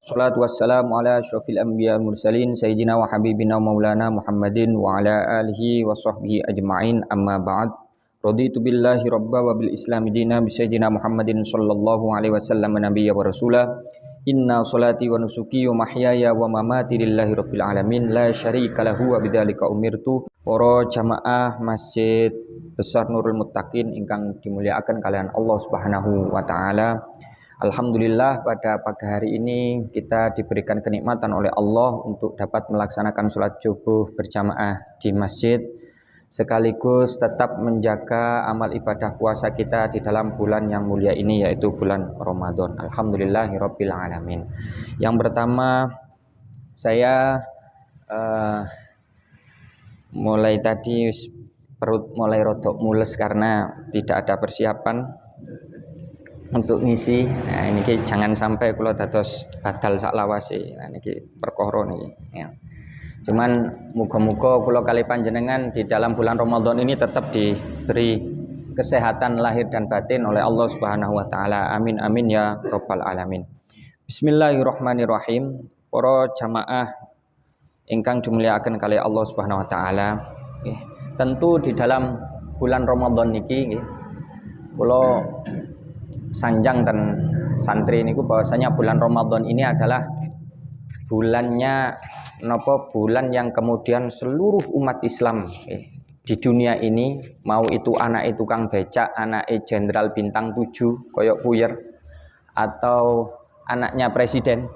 Salatu wassalamu ala asyrafil anbiya wal mursalin sayyidina wa habibina maulana Muhammadin wa ala alihi wa sahbihi ajma'in amma ba'd. Raditu billahi rabba wa bil islami dina bi sayyidina Muhammadin sallallahu alaihi wasallam nabiyya wa rasula. Inna salati wa nusuki wa mahyaya wa mamati lillahi rabbil alamin la syarika lahu wa bidzalika umirtu. Para jamaah Masjid Besar Nurul Muttaqin ingkang dimuliakan kalian Allah Subhanahu wa taala. Alhamdulillah pada pagi hari ini kita diberikan kenikmatan oleh Allah untuk dapat melaksanakan sholat subuh berjamaah di masjid, sekaligus tetap menjaga amal ibadah puasa kita di dalam bulan yang mulia ini, yaitu bulan Ramadan. Alhamdulillahirabbil alamin. Yang pertama, saya mulai tadi perut mulai rodok mules karena tidak ada persiapan untuk ngisi. Nah, ini jangan sampai kula dados badal sak lawase. Nah, niki perkara niki ya. Cuman muga-muga kula kali panjenengan di dalam bulan Ramadan ini tetap diberi kesehatan lahir dan batin oleh Allah Subhanahu wa taala. Amin amin ya rabbal alamin. Bismillahirrahmanirrahim. Para jamaah ingkang dimuliakan kali Allah Subhanahu wa taala. Tentu di dalam bulan Ramadan niki nggih kula sanjang dan santri niku bahwasanya bulan Ramadan ini adalah bulannya bulan yang kemudian seluruh umat Islam di dunia ini, mau itu anak tukang becak, anak jenderal bintang 7 koyok puyer, atau anaknya presiden,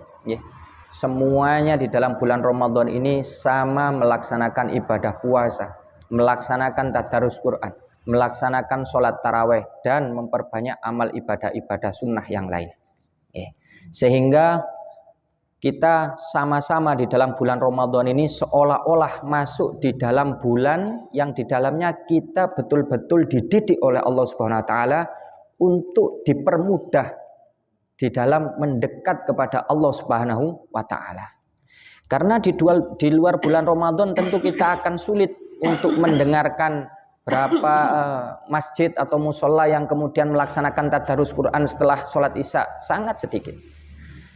semuanya di dalam bulan Ramadan ini sama melaksanakan ibadah puasa, melaksanakan tadarus Quran, melaksanakan sholat taraweh, dan memperbanyak amal ibadah-ibadah sunnah yang lain. Sehingga kita sama-sama di dalam bulan Ramadan ini seolah-olah masuk di dalam bulan yang di dalamnya kita betul-betul dididik oleh Allah Subhanahu wa taala untuk dipermudah di dalam mendekat kepada Allah Subhanahu wa taala. Karena di luar bulan Ramadan tentu kita akan sulit untuk mendengarkan berapa masjid atau musola yang kemudian melaksanakan tadarus Quran setelah sholat isya, sangat sedikit.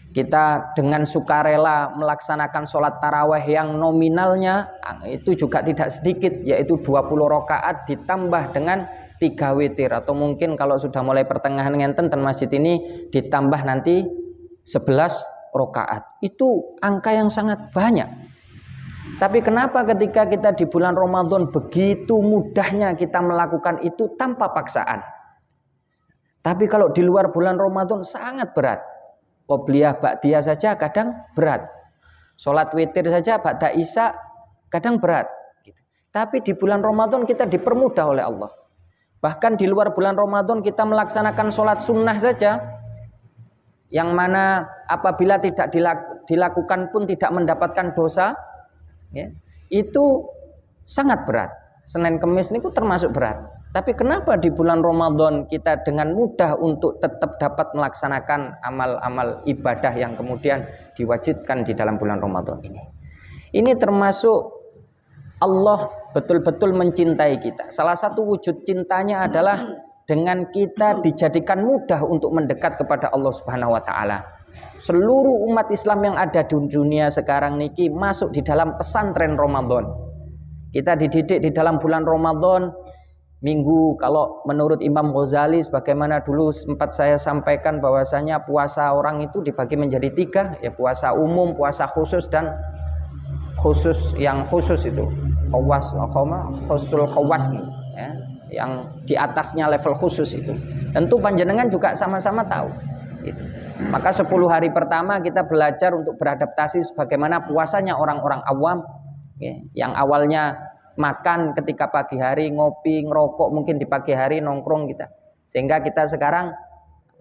Kita dengan sukarela melaksanakan sholat taraweh yang nominalnya itu juga tidak sedikit, yaitu 20 rakaat ditambah dengan 3 witir, atau mungkin kalau sudah mulai pertengahan ngenten masjid ini ditambah nanti 11 rakaat. Itu angka yang sangat banyak. Tapi kenapa ketika kita di bulan Ramadan begitu mudahnya kita melakukan itu tanpa paksaan? Tapi kalau di luar bulan Ramadan sangat berat. Qobliyah ba'diyah saja kadang berat. Sholat witir saja ba'da isya kadang berat. Tapi di bulan Ramadan kita dipermudah oleh Allah. Bahkan di luar bulan Ramadan kita melaksanakan sholat sunnah saja, yang mana apabila tidak dilakukan pun tidak mendapatkan dosa, itu sangat berat. Senin Kemis niku termasuk berat. Tapi kenapa di bulan Ramadan kita dengan mudah untuk tetap dapat melaksanakan amal-amal ibadah yang kemudian diwajibkan di dalam bulan Ramadan ini? Ini termasuk Allah betul-betul mencintai kita. Salah satu wujud cintanya adalah dengan kita dijadikan mudah untuk mendekat kepada Allah Subhanahu wa taala. Seluruh umat Islam yang ada di dunia sekarang niki masuk di dalam pesantren Ramadan. Kita dididik di dalam bulan Ramadan. Minggu, kalau menurut Imam Ghazali, sebagaimana dulu sempat saya sampaikan bahwasanya puasa orang itu dibagi menjadi 3, ya, puasa umum, puasa khusus, dan khusus yang khusus itu khusul khawas, ya, yang di atasnya level khusus itu. Tentu panjenengan juga sama-sama tahu gitu. Maka 10 hari pertama kita belajar untuk beradaptasi sebagaimana puasanya orang-orang awam, ya, yang awalnya makan ketika pagi hari, ngopi, ngerokok mungkin di pagi hari, nongkrong kita. Sehingga kita sekarang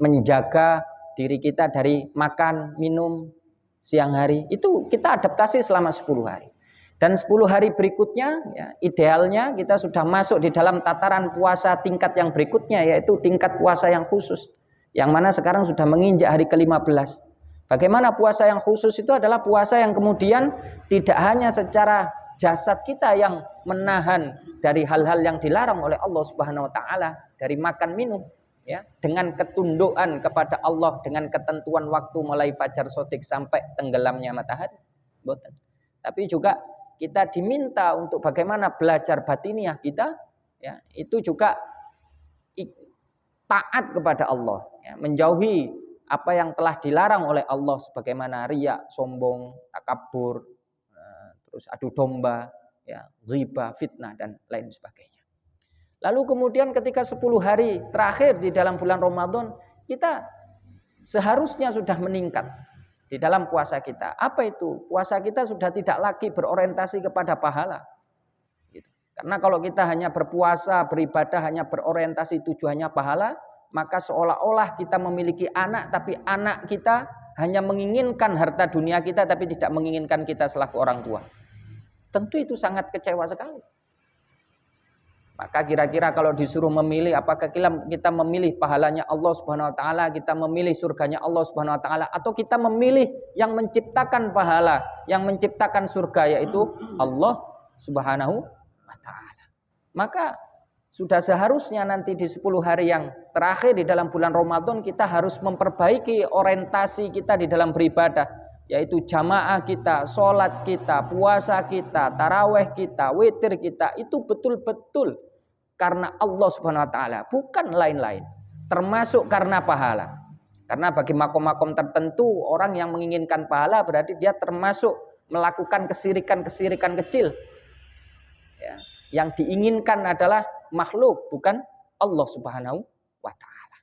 menjaga diri kita dari makan, minum siang hari. Itu kita adaptasi selama 10 hari. Dan 10 hari berikutnya, ya, idealnya kita sudah masuk di dalam tataran puasa tingkat yang berikutnya, yaitu tingkat puasa yang khusus. Yang mana sekarang sudah menginjak hari ke-15. Bagaimana puasa yang khusus itu adalah puasa yang kemudian tidak hanya secara jasad kita yang menahan dari hal-hal yang dilarang oleh Allah Subhanahu wa taala, dari makan minum, ya, dengan ketundukan kepada Allah, dengan ketentuan waktu mulai fajar shadiq sampai tenggelamnya matahari. Boten. Tapi juga kita diminta untuk bagaimana belajar batiniah kita, ya, itu juga taat kepada Allah, ya, menjauhi apa yang telah dilarang oleh Allah sebagaimana riya, sombong, takabur, terus adu domba, ya, ghibah, fitnah dan lain sebagainya. Lalu kemudian ketika 10 hari terakhir di dalam bulan Ramadan, kita seharusnya sudah meningkat di dalam puasa kita. Apa itu? Puasa kita sudah tidak lagi berorientasi kepada pahala. Karena kalau kita hanya berpuasa, beribadah hanya berorientasi tujuannya pahala, maka seolah-olah kita memiliki anak, tapi anak kita hanya menginginkan harta dunia kita, tapi tidak menginginkan kita selaku orang tua. Tentu itu sangat kecewa sekali. Maka kira-kira kalau disuruh memilih, apakah kita memilih pahalanya Allah Subhanahu Wa Taala, kita memilih surganya Allah Subhanahu Wa Taala, atau kita memilih yang menciptakan pahala, yang menciptakan surga, yaitu Allah Subhanahu Wa Taala. Maka sudah seharusnya nanti di 10 hari yang terakhir di dalam bulan Ramadan kita harus memperbaiki orientasi kita di dalam beribadah, yaitu jamaah kita, sholat kita, puasa kita, taraweh kita, witir kita, itu betul-betul karena Allah Subhanahu Wa Taala, bukan lain-lain. Termasuk karena pahala. Karena bagi makom-makom tertentu orang yang menginginkan pahala berarti dia termasuk melakukan kesirikan-kesirikan kecil. Ya, yang diinginkan adalah makhluk, bukan Allah Subhanahu Wa Taala.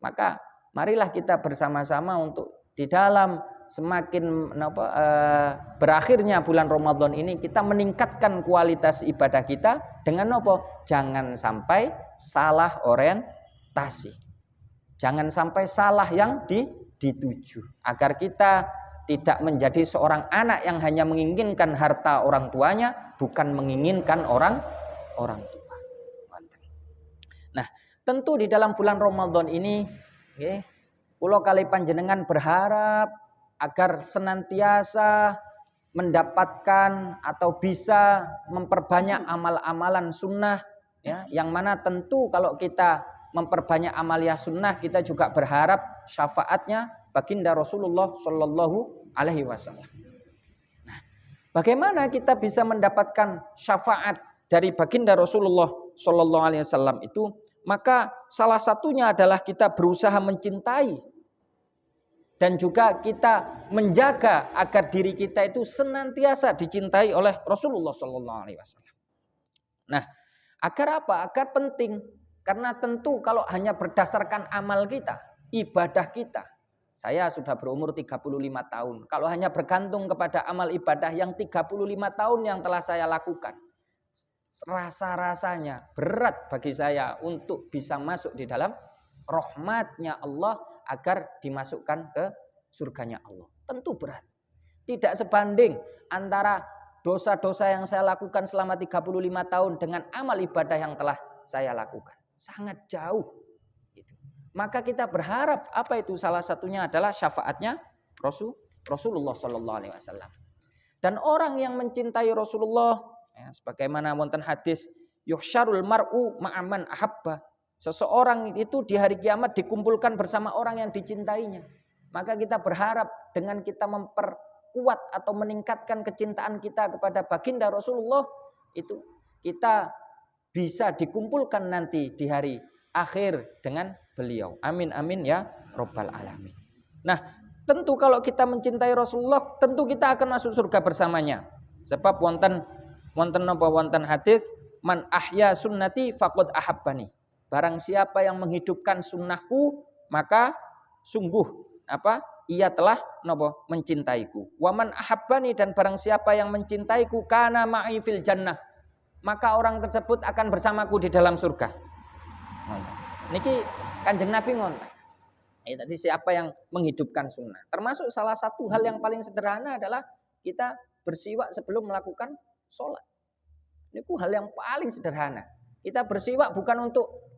Maka marilah kita bersama-sama untuk di dalam semakin berakhirnya bulan Ramadan ini kita meningkatkan kualitas ibadah kita dengan apa? Jangan sampai salah orientasi. Jangan sampai salah yang dituju. Agar kita tidak menjadi seorang anak yang hanya menginginkan harta orang tuanya, bukan menginginkan orang tua. Nah, tentu di dalam bulan Ramadan ini, kula kali panjenengan berharap agar senantiasa mendapatkan atau bisa memperbanyak amal-amalan sunnah, ya, yang mana tentu kalau kita memperbanyak amaliyah sunnah kita juga berharap syafaatnya baginda Rasulullah Shallallahu Alaihi Wasallam. Nah, bagaimana kita bisa mendapatkan syafaat dari baginda Rasulullah Shallallahu Alaihi Wasallam itu? Maka salah satunya adalah kita berusaha mencintai dan juga kita menjaga agar diri kita itu senantiasa dicintai oleh Rasulullah Shallallahu Alaihi Wasallam. Nah, agar apa? Agar penting, karena tentu kalau hanya berdasarkan amal kita, ibadah kita, saya sudah berumur 35 tahun. Kalau hanya bergantung kepada amal ibadah yang 35 tahun yang telah saya lakukan, rasa-rasanya berat bagi saya untuk bisa masuk di dalam rahmatnya Allah agar dimasukkan ke surganya Allah. Tentu berat. Tidak sebanding antara dosa-dosa yang saya lakukan selama 35 tahun dengan amal ibadah yang telah saya lakukan. Sangat jauh. Maka kita berharap apa itu? Salah satunya adalah syafaatnya Rasulullah Sallallahu Alaihi Wasallam. Dan orang yang mencintai Rasulullah, ya, sebagaimana wonten hadis, yuhsyarul mar'u ma'aman ahabba. Seseorang itu di hari kiamat dikumpulkan bersama orang yang dicintainya. Maka kita berharap dengan kita memperkuat atau meningkatkan kecintaan kita kepada baginda Rasulullah, itu kita bisa dikumpulkan nanti di hari akhir dengan beliau. Amin amin ya Rabbal alamin. Nah, tentu kalau kita mencintai Rasulullah, tentu kita akan masuk surga bersamanya. Sebab wonten hadis, man ahya sunnati faqad ahabbani. Barang siapa yang menghidupkan sunnahku, maka sungguh ia telah mencintaiku. Waman ahabbani, dan barang siapa yang mencintaiku, kana ma'i fil jannah, maka orang tersebut akan bersamaku di dalam surga. Niki Kanjeng Nabi ngonten. Tadi siapa yang menghidupkan sunnah. Termasuk salah satu hal yang paling sederhana adalah kita bersiwak sebelum melakukan sholat. Ini hal yang paling sederhana. Kita bersiwak bukan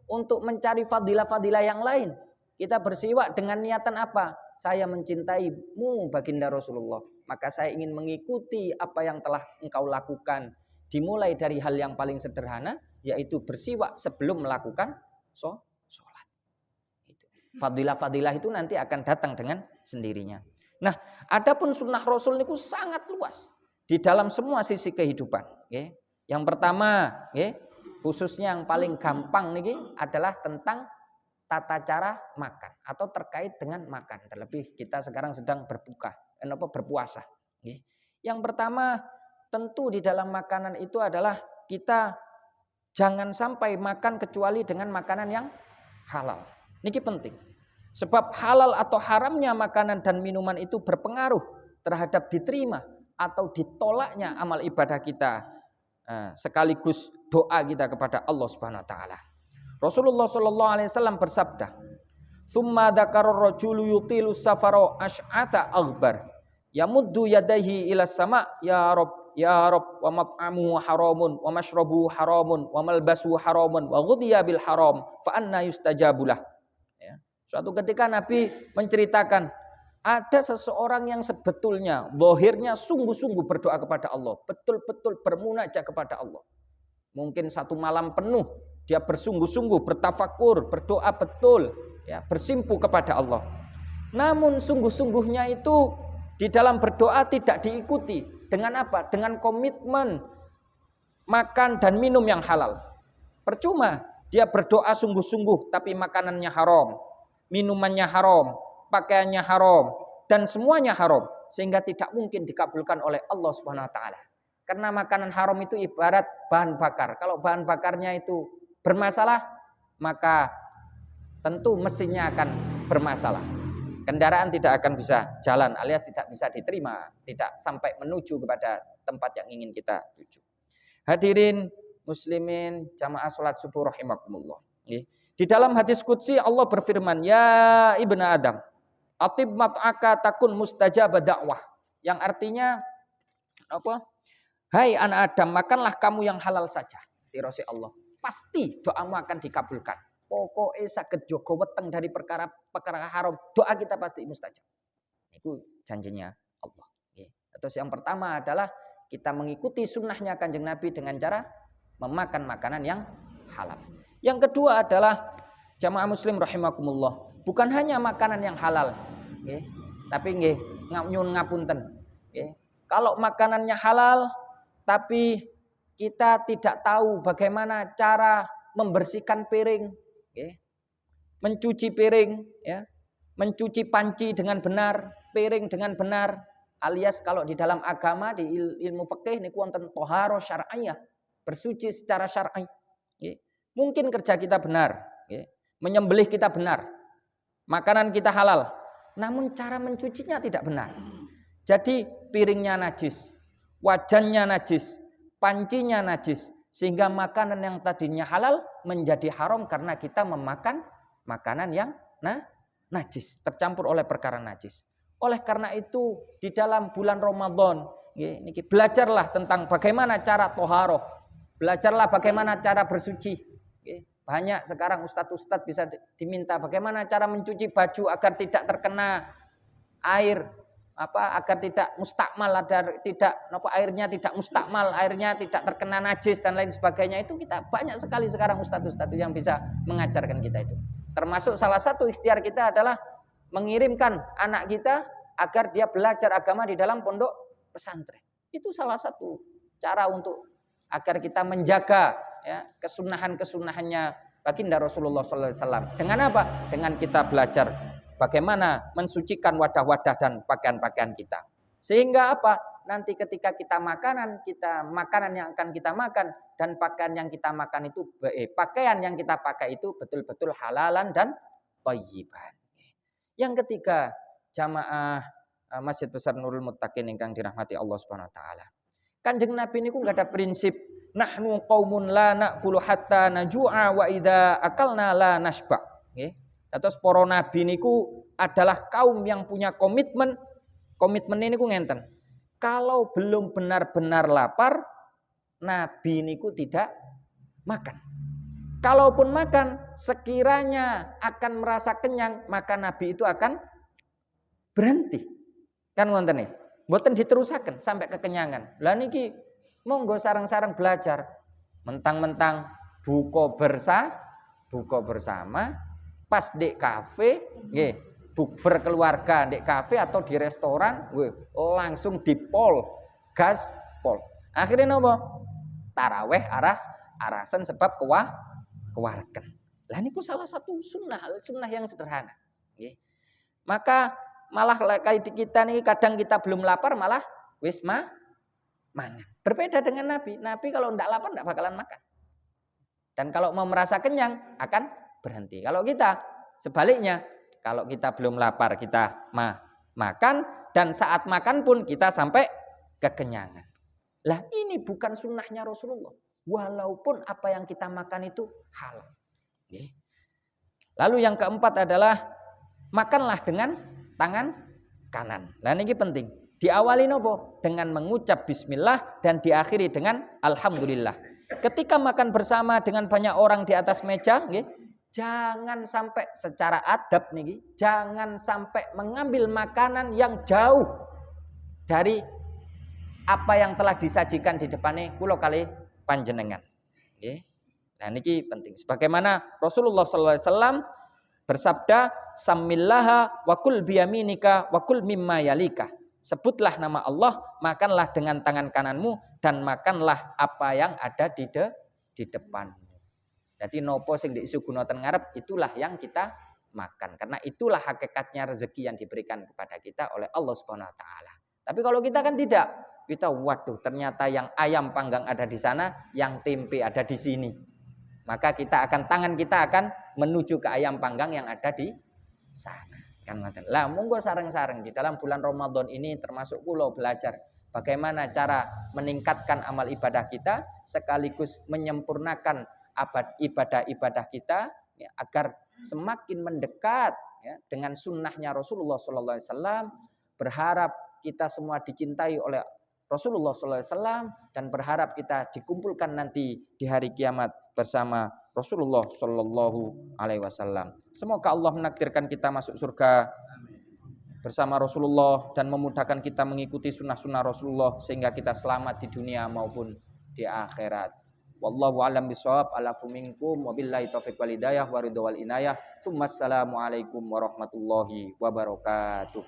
untuk mencari fadilah-fadilah yang lain. Kita bersiwak dengan niatan apa? Saya mencintaimu baginda Rasulullah. Maka saya ingin mengikuti apa yang telah engkau lakukan. Dimulai dari hal yang paling sederhana, yaitu bersiwak sebelum melakukan sholat. Fadilah-fadilah itu nanti akan datang dengan sendirinya. Nah, adapun sunnah Rasul niku sangat luas di dalam semua sisi kehidupan. Okay. Yang pertama, khususnya yang paling gampang niki adalah tentang tata cara makan atau terkait dengan makan. Terlebih kita sekarang sedang berpuasa. Okay. Yang pertama, tentu di dalam makanan itu adalah kita jangan sampai makan kecuali dengan makanan yang halal. Niki penting. Sebab halal atau haramnya makanan dan minuman itu berpengaruh terhadap diterima atau ditolaknya amal ibadah kita, sekaligus doa kita kepada Allah Subhanahu wa taala. Rasulullah sallallahu alaihi wasallam bersabda, "Tsumma dzakara ar-rajulu yutilu safara asy'ata aghbar, yamuddu yadayhi ila sama, ya Rabb, wa mat'amuhu haramun, wa mashrabuhu haramun, wa malbasuhu haramun, wa ghudhiya bil haram, fa anna yustajabu lah." Ya. Suatu ketika Nabi menceritakan ada seseorang yang sebetulnya zahirnya sungguh-sungguh berdoa kepada Allah, betul-betul bermunajat kepada Allah. Mungkin satu malam penuh dia bersungguh-sungguh bertafakur, berdoa betul, ya, bersimpu kepada Allah. Namun sungguh-sungguhnya itu di dalam berdoa tidak diikuti dengan apa? Dengan komitmen makan dan minum yang halal. Percuma dia berdoa sungguh-sungguh tapi makanannya haram, minumannya haram, pakaiannya haram, dan semuanya haram, sehingga tidak mungkin dikabulkan oleh Allah Subhanahu wa taala. Karena makanan haram itu ibarat bahan bakar. Kalau bahan bakarnya itu bermasalah, maka tentu mesinnya akan bermasalah. Kendaraan tidak akan bisa jalan alias tidak bisa diterima, tidak sampai menuju kepada tempat yang ingin kita tuju. Hadirin muslimin jamaah salat subuh rahimakumullah. Di dalam hadis qudsi Allah berfirman, "Ya ibnu Adam, atib mat'aka takun mustajab dakwah." Yang artinya apa? Hai anak Adam, makanlah kamu yang halal saja. Tirose Allah, pasti doamu akan dikabulkan. Pokoknya saged jogo weteng dari perkara haram, doa kita pasti mustajab. Itu janjinya Allah. Terus yang pertama adalah kita mengikuti sunnahnya Kanjeng Nabi dengan cara memakan makanan yang halal. Yang kedua adalah jamaah muslim rahimakumullah, bukan hanya makanan yang halal, tapi nyun ngapunten. Kalau makanannya halal, tapi kita tidak tahu bagaimana cara membersihkan piring, mencuci piring, mencuci panci dengan benar, piring dengan benar, alias kalau di dalam agama di ilmu fikih niku wonten thaharah syar'iyyah, bersuci secara syar'i. Mungkin kerja kita benar, menyembelih kita benar, makanan kita halal, namun cara mencucinya tidak benar. Jadi piringnya najis, wajannya najis, pancinya najis, sehingga makanan yang tadinya halal menjadi haram karena kita memakan makanan yang najis, tercampur oleh perkara najis. Oleh karena itu di dalam bulan Ramadan, belajarlah tentang bagaimana cara toharoh, belajarlah bagaimana cara bersuci. Banyak sekarang ustadz-ustadz bisa diminta bagaimana cara mencuci baju agar tidak terkena air, agar tidak mustakmal, airnya tidak mustakmal, airnya tidak terkena najis dan lain sebagainya. Itu kita banyak sekali sekarang ustadz-ustadz yang bisa mengajarkan kita itu. Termasuk salah satu ikhtiar kita adalah mengirimkan anak kita agar dia belajar agama di dalam pondok pesantren. Itu salah satu cara untuk agar kita menjaga kesunahan-kesunahannya baginda Rasulullah SAW. Dengan apa? Dengan kita belajar bagaimana mensucikan wadah-wadah dan pakaian-pakaian kita. Sehingga apa? Nanti ketika kita makanan yang akan kita makan dan pakaian yang kita makan itu, pakaian yang kita pakai itu betul-betul halalan dan thayyiban. Yang ketiga, jamaah Masjid Besar Nurul Muttaqin ingkang dirahmati Allah Subhanahu wa taala. Kanjeng Nabi niku enggak ada prinsip nahnu qaumun la naqulu hatta najua wa idza akalna la nashba. Nggih. Terus para nabi niku adalah kaum yang punya komitmen. Komitmen ini niku ngenten. Kalau belum benar-benar lapar, nabi niku tidak makan. Kalaupun makan, sekiranya akan merasa kenyang, maka nabi itu akan berhenti. Kan ngoten nih. Mboten diterusaken sampai kekenyangan. Lah niki monggo sareng-sareng belajar. Mentang-mentang buka bersama pas di kafe, nggih, bukber keluarga di kafe atau di restoran, langsung dipol, gas pol. Akhirnya nopo? Taraweh arasan sebab kewarken. Lah niku salah satu sunnah yang sederhana. Nggih. Maka malah kayak di kita nih kadang kita belum lapar malah wis mangan. Berbeda dengan Nabi. Nabi kalau ndak lapar ndak bakalan makan. Dan kalau mau merasa kenyang akan berhenti. Kalau kita sebaliknya, kalau kita belum lapar kita makan dan saat makan pun kita sampai kekenyangan. Lah ini bukan sunnahnya Rasulullah. Walaupun apa yang kita makan itu halal. Lalu yang keempat adalah makanlah dengan tangan kanan. Lah ini penting. Diawali nopo? Dengan mengucap bismillah dan diakhiri dengan alhamdulillah. Ketika makan bersama dengan banyak orang di atas meja, jangan sampai secara adab nih, jangan sampai mengambil makanan yang jauh dari apa yang telah disajikan di depannya kula kali panjenengan. Nah niki penting. Sebagaimana Rasulullah SAW bersabda, "Samillaha wa kul biyaminika wa kul mimma yalika." Sebutlah nama Allah, makanlah dengan tangan kananmu dan makanlah apa yang ada di depanmu. Jadi nopo sing diisugunoten ngarep itulah yang kita makan. Karena itulah hakikatnya rezeki yang diberikan kepada kita oleh Allah Subhanahu wa taala. Tapi kalau kita kan tidak, kita waduh ternyata yang ayam panggang ada di sana, yang tempe ada di sini. Maka tangan kita akan menuju ke ayam panggang yang ada di sana. Lah monggo sareng-sareng di dalam bulan Ramadan ini termasuk kula belajar bagaimana cara meningkatkan amal ibadah kita sekaligus menyempurnakan ibadah-ibadah kita ya, agar semakin mendekat ya, dengan sunnahnya Rasulullah SAW. Berharap kita semua dicintai oleh Rasulullah SAW dan berharap kita dikumpulkan nanti di hari kiamat bersama Rasulullah Shallallahu Alaihi Wasallam. Semoga Allah menakdirkan kita masuk surga bersama Rasulullah dan memudahkan kita mengikuti sunnah-sunnah Rasulullah sehingga kita selamat di dunia maupun di akhirat. Wallahu a'lam bishawab. Alafu minkum wabillahi taufiq wal hidayah wa ridha wal inayah. Assalamualaikum warahmatullahi wabarakatuh.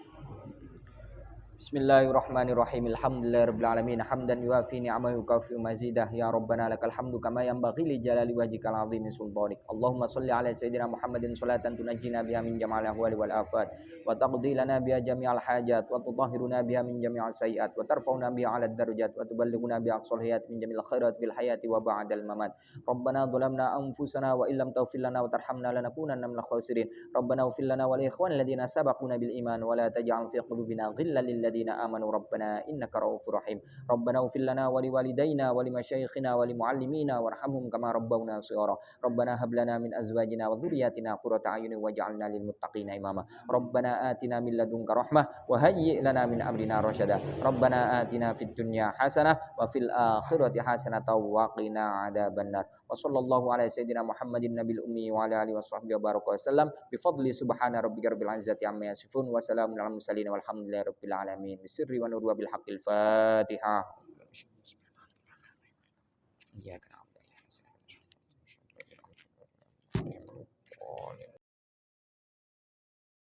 Bismillahirrahmanirrahim. Alhamdulillahirabbil alamin hamdan yuafi ni'amahu yukafi mazidah ya rabbana lakal hamdu kama yanbaghi li jalali wajhikal azimi sultanik. Allahumma shalli ala sayyidina Muhammadin salatan tunajjina biha min jama'il ahwali wal afat wa taqdi lana biha jami'al hajat wa tutahhiruna biha min jami'is sayyi'at wa tarfa'una biha 'ala darajat wa tuballighuna biha aqsal hayat min jami'il khairat fil hayati wa ba'dal mamat. Rabbana dhalamna anfusana wa illam taghfir lana wa tarhamna lanakunanna minal khasirin. Rabbana ighfir lana wa li ikhwanina alladziina sabaquna bil iman wa la taj'al fi qulubina ghillan lil الذين آمنوا ربنا إنك رؤوف رحيم ربنا اغفر لنا ولوالدينا ولمشايخنا ولمعلمينا وارحمهم كما ربونا صغارا ربنا هب لنا من أزواجنا وذرياتنا قرة أعين واجعلنا للمتقين إماما ربنا آتنا من لدنك رحمة وهيئ لنا من أمرنا رشدا ربنا آتنا في الدنيا حسنة وفي الآخرة حسنة وقنا عذاب النار وصلى الله على سيدنا محمد النبي الأمي وعلى آله وصحبه وبارك وسلم بفضل سبحان ربك رب العزة عما يصفون وسلام على المرسلين والحمد لله رب العالمين بالسر ونور وبالحق الفاتحة.